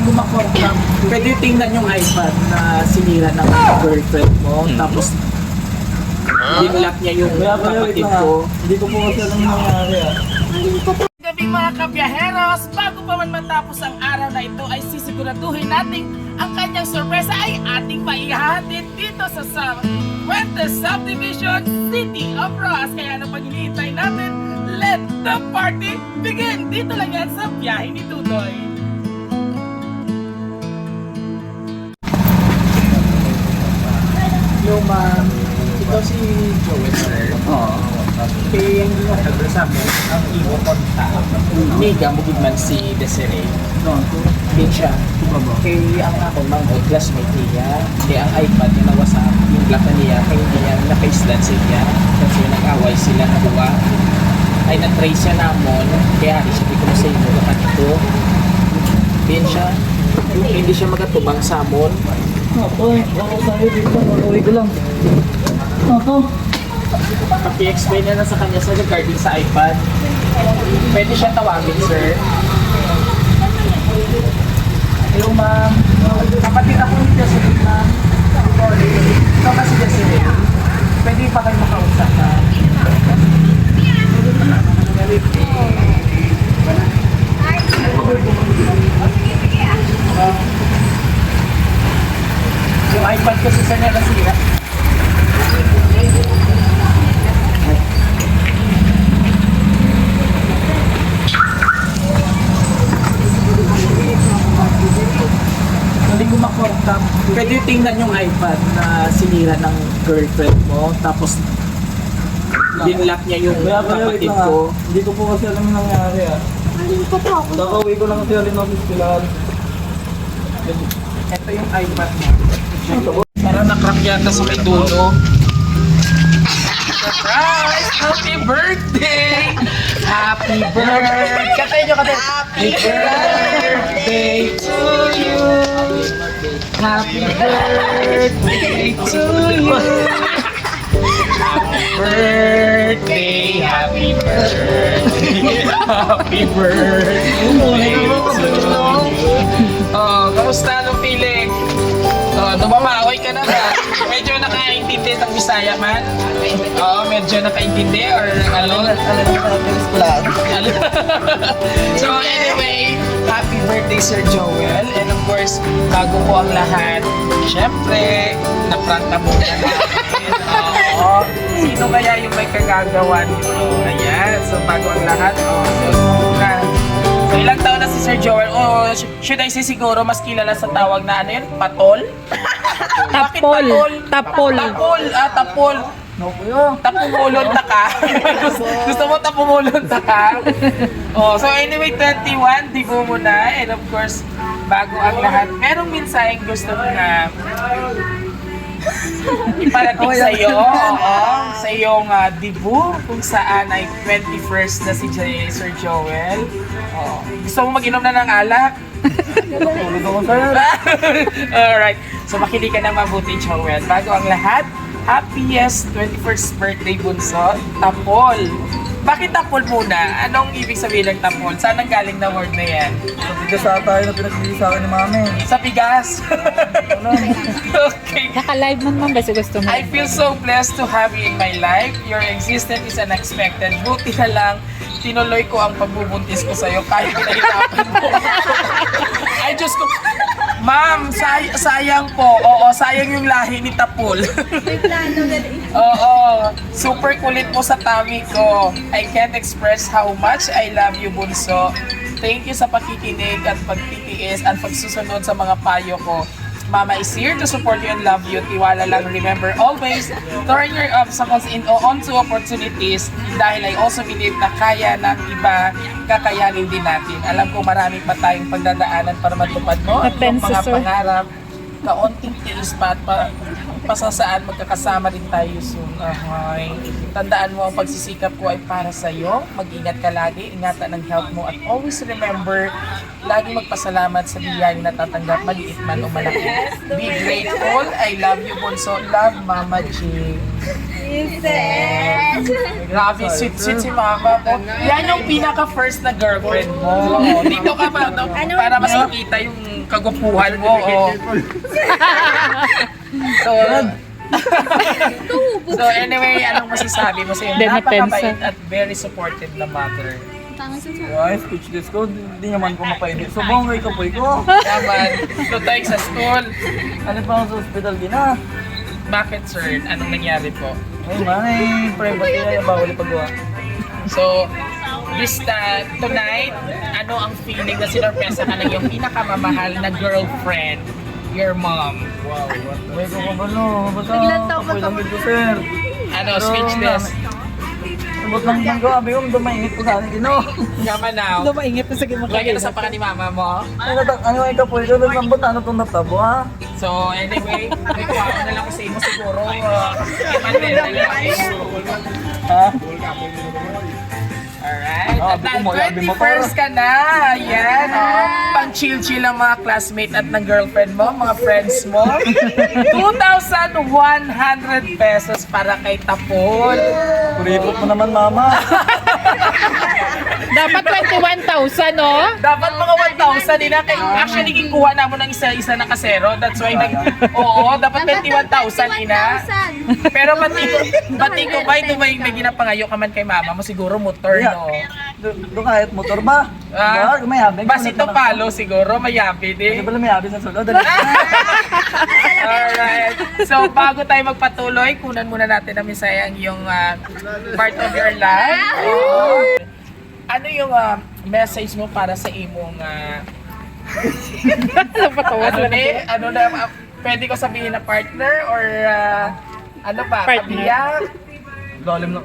ko makontak, pwede tingnan yung iPad na sinira ng girlfriend mo, tapos dinlock niya yung kapatid ko. Hindi ko po kasi alam yung nangyari Gabi mga kabiyaheros, bago pa man matapos ang araw na ito ay sisiguraduhin natin ang kanyang sorpresa ay ating maihahatid dito sa Fuentes Subdivision, City of Ross. Kaya ano pag hinihintay natin, let the party begin! Dito lang yan sa biyahe ni Tutoy. Hello ma'am, ito si Joel sir. Kaya yung nagkagro sa amin, ang iwo konta. Niga mo man si Desiree. Din siya. Kaya ang ako, mga classmate niya, kaya ang iPad niya nawasa yung plaka niya, kaya hindi niya naka-island siya. Kasi nag-away sila na buwa. Ay na-trace siya namon, kaya di siya di ko na sa inyo lahat ito. Din siya. Hindi siya magatubang sa amon. Ako sa'yo dito, maluwi ko lang. Ako. Paki-explain na sa kanya sa regarding sa iPad. Pwede siya tawagin, sir. Hello, ma'am. Kapatid ako ni Desiree, ma'am. Ikaw kasi Desiree. Pwede pa kayo makausap, ma'am. Yung iPad ko sa kanya nasira. Hindi ko makontak. Pwede tingnan yung iPad na sinira ng girlfriend mo, tapos dinlock niya yung kapatid ko. Hindi ko po kasi alam yung nangyari Nakauwi ko lang kasi alin office kailangan. Ito yung iPad mo. Parang nakrack yata sa may dulo. Surprise! Happy birthday! Happy birthday! Katay nyo, katay! Happy birthday to you! Happy birthday to you! Happy birthday! Happy birthday! Happy birthday to you! Oh, kamusta? Anong feeling? Oh, dumamaoy ka na ba? Medyo nakaintindi ng Bisaya man? Oo, medyo nakaintindi or ano? So anyway, happy birthday Sir Joel. And of course, bago po ang lahat, syempre, na-prank na muna natin. Oo. Sino kaya yung may kagagawa nito? Ayan. So bago ang lahat, so muna. So ilang taon na si Sir Joel? O should I say siguro mas kilala sa tawag na ano yun? Patol? Bakit patol? Tapol. Tapol. Tapol. No, tapumulon ta ka. Gusto mo tapumulon ta ka? Oh, so anyway, 21, dibo mo na. And of course, bago ang lahat, merong mensaheng gusto mo na iparating sa iyo, sa iyong dibu, kung saan ay 21st na si Sir Joel. Gusto mo mag-inom na ng alak? Tulog ako sa'yo. Alright, so makinig ka na mabuti, Joel. Bago ang lahat, happiest 21st birthday bunso, Tapol. Bakit Tapol muna? Anong ibig sabihin ng Tapol? Saan ang galing na word na yan? Sa bigas tayo na pinagbili sa akin ni mami. Sa bigas? Okay. Naka-live mo naman ba sa gusto mo? I feel so blessed to have you in my life. Your existence is unexpected. Buti na lang, tinuloy ko ang pagbubuntis ko sa'yo kahit pinahirapan mo. Ay, Diyos ko. Ma'am, sayang po. Oo, sayang yung lahi ni Tapol. Oo, super kulit mo sa tummy ko. I can't express how much I love you, Bunso. Thank you sa pakikinig at pagtitiis at pagsusunod sa mga payo ko. Mama is here to support you and love you. Tiwala lang, remember always, turn your obstacles onto opportunities dahil I also believe na kaya ng iba, kakayanin din natin. Alam ko marami pa tayong pagdadaanan para matupad mo ang iyong mga pangarap. Kaunting tiis pa at pasasaan magkakasama din tayo soon. Okay. Tandaan mo, ang pagsisikap ko ay para sa iyo. Mag-ingat ka lagi, ingatan ang health mo at always remember, lagi magpasalamat sa biyayang natatanggap, maliit man o malaki. Be grateful. I love you, Bunso. Love, Mama J. Grabe, sweet si mama mo. Yan yung pinaka-first na girlfriend mo. Dito ka ba, no? Para mas makita yung kagupuhan mo. Oh. So anyway, anong masasabi mo sa'yo? Napakabait at very supportive na mother. Ay, speechless ko. Hindi naman ko mapainit. So, bongay ka po ko. Naman, tutay sa school. Ano pa ako sa hospital din ah? Bakit sir? Anong nangyari po? Ay, man, privacy ay bawal ipagawa. So, tonight, ano ang feeling na sinurpresa ka ng iyong pinakamamahal na girlfriend, your mom? Wow, may ko ba no? Basta, apoy lang ito, sir. Ano, speechless? Sabot lang ng gabi ko, dumaingit ko sa akin, Gino. Yaman now. Maingit na sa gimok. Lagi na sa paka ni mama mo. Ano ay ka po ito? Lambot, ano itong natabo, ha? So, anyway, may kuha ko na lang kasi mo siguro. Imandel na lang. Ha? Alright. Ah, At abi ko mo, abi mo pa. 21st ka na. Ayan. Oh. Pang chill-chill ang mga classmate at ng girlfriend mo, mga friends mo. 2,100 pesos para kay Tapol. Kuripot mo naman, mama. Dapat 21,000, no? Dapat mga 1,000 din na. Actually, kinuha na mo ng isa-isa na kasero. That's why oo, dapat 21,000 ina. Pero pati ko ba, ito may ginapangayo ka man kay mama mo, siguro motor, no? Doon kahit motor ba? Ah, Ba, may habing. Bas ito palo, siguro, mayapi Hindi din. pala may habing sa sulod. Dali. Alright. So, bago tayo magpatuloy, kunan muna natin na misaya ang iyong part of your life. Oo. Ano yung message mo para sa imong ano na pwede ko sabihin na partner or ano ba? Partner. Kabiyak? Lalim na.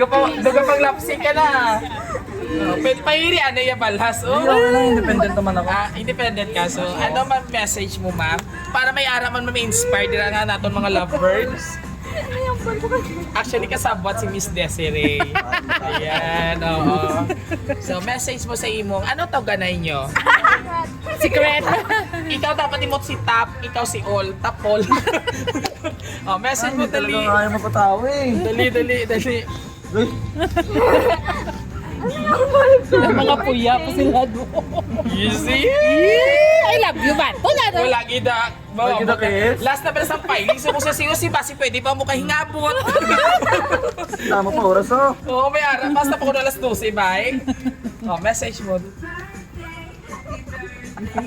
Gapang lapsing ka na. Pwede pairi, ano yung balhas? Hindi ako lang, independent naman ako. Independent ka. So, ano man message mo, ma'am? Para may araman mo ma-inspire din nga natin mga lovebirds. Actually, kasabwat si Miss Desiree. Ayan, oo. So, message mo sa imong, ano tawag ganay nyo? Secret. Ikaw dapat imot si Tap, ikaw si All, Tapol. Message mo Hindi dali. talaga kaya mapatawa eh. Dali. Mga puya pa sila doon. You see? I love you, man. Wala na. Wala gida. Wala gida, Chris. Last na pala sa filing. So kung sa si Basi, pwede ba mo kahingabot? Tama pa oras oh. Oo, may araw. Basta pa ko na alas 12, bye. Message mo.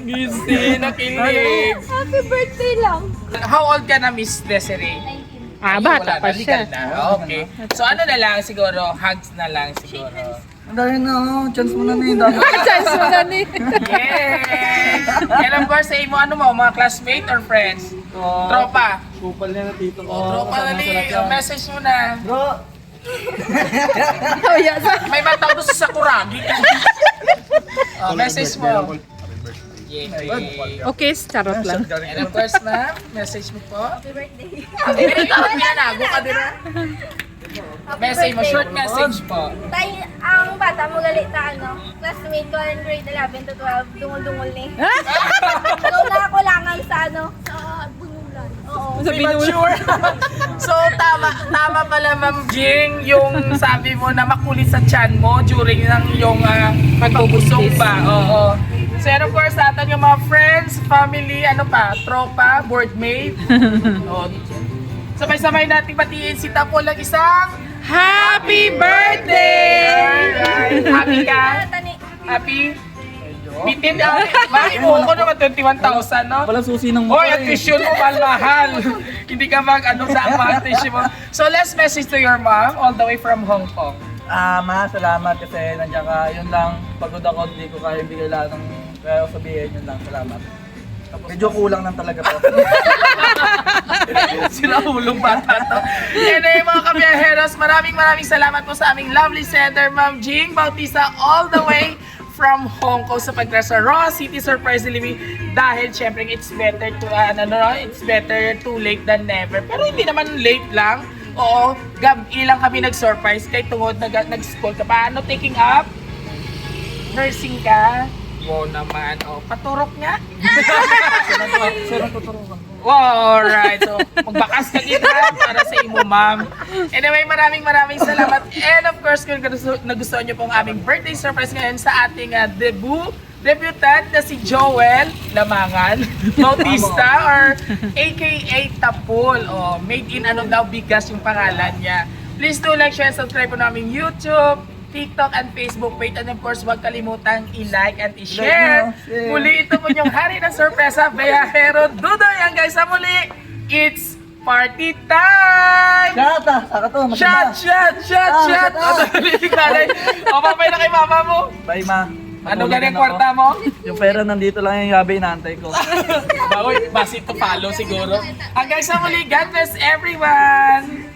Easy, nakilig. Happy birthday lang. How old ka na, Miss Desiree? Bata pa siya. Okay. So ano na lang siguro, hugs na lang siguro. Ang dahil na oh, chance mo na na Chance mo na ni. Yes! And of course, sa imo, ano mo, mga classmate or friends? Tropa. Kupal niya na tito ko. Tropa na ni, message mo na. Bro, Oh, yes. May bataw doon sa Sakuragi. Message mo. Okay, charot lang. And of course, ma'am, message mo po. Happy birthday. Pero ikaw, nago ka din na. Message mo, short message po. Tayo, ang bata mo galit na classmate ko in grade 11 to 12, dungol-dungol ni. So, nakakulangan sa sa bunulan. Oo. Sa Premature. So, tama pala, Ma'am Jing, yung sabi mo na makulit sa chan mo during ng yung pagbubusog ba. Oo. So, and of course, natin yung mga friends, family, ano pa, tropa, boardmate. Sabay-sabay natin batiin si Tapo lang isang Happy Birthday! Alright. Happy ka? Tani, Happy? Bitin na. Maimuha ko naman 21,000, no? pala susi ng motor Hoy, ang tuition mo mahal. Hindi ka sa ang tuition mo. So, let's message to your mom all the way from Hong Kong. Ma, salamat kasi nandiyan ka. Yun lang, pagod ako, hindi ko kaya bigay lahat ng kaya ko sabihin. Yun lang, salamat. Medyo kulang lang talaga po. Sila ulong bata to. Yan na yung mga kabiyaheros. Maraming salamat po sa aming lovely sender, Ma'am Jing Bautista, all the way from Hong Kong sa pagkasa Raw City Surprise Delivery dahil syempre it's better too late than never. Pero hindi naman late lang. Oo, gabi lang kami nag-surprise kay tungod nag-school ka. Paano taking up? Nursing ka? Wow naman. Oh, paturok nga. Sir, natuturuan ko. Wow, alright. So, magbakas ka kita para sa imo, ma'am. Anyway, maraming salamat. And of course, kung nagustuhan nyo pong aming birthday surprise ngayon sa ating debutant na si Joel Lamangan Bautista or aka Tapul. Oh, made in ano daw, bigas yung pangalan niya. Please do like, share, subscribe po namin YouTube, TikTok and Facebook page, and of course, huwag kalimutang i-like and i-share. Share. Muli ito po yung hari ng sorpresa, Beyahero Dudoy. Yan guys, sa muli, it's party time! Shot ah! Saka to, maganda. Shot! O, papay na kay mama mo. Bye, ma. Ano Magulan ganyan ako. kwarta mo? Yung pera nandito lang yung yabe, inaantay ko. Bagoy, basi to follow siguro. Ang guys, sa muli, God bless everyone!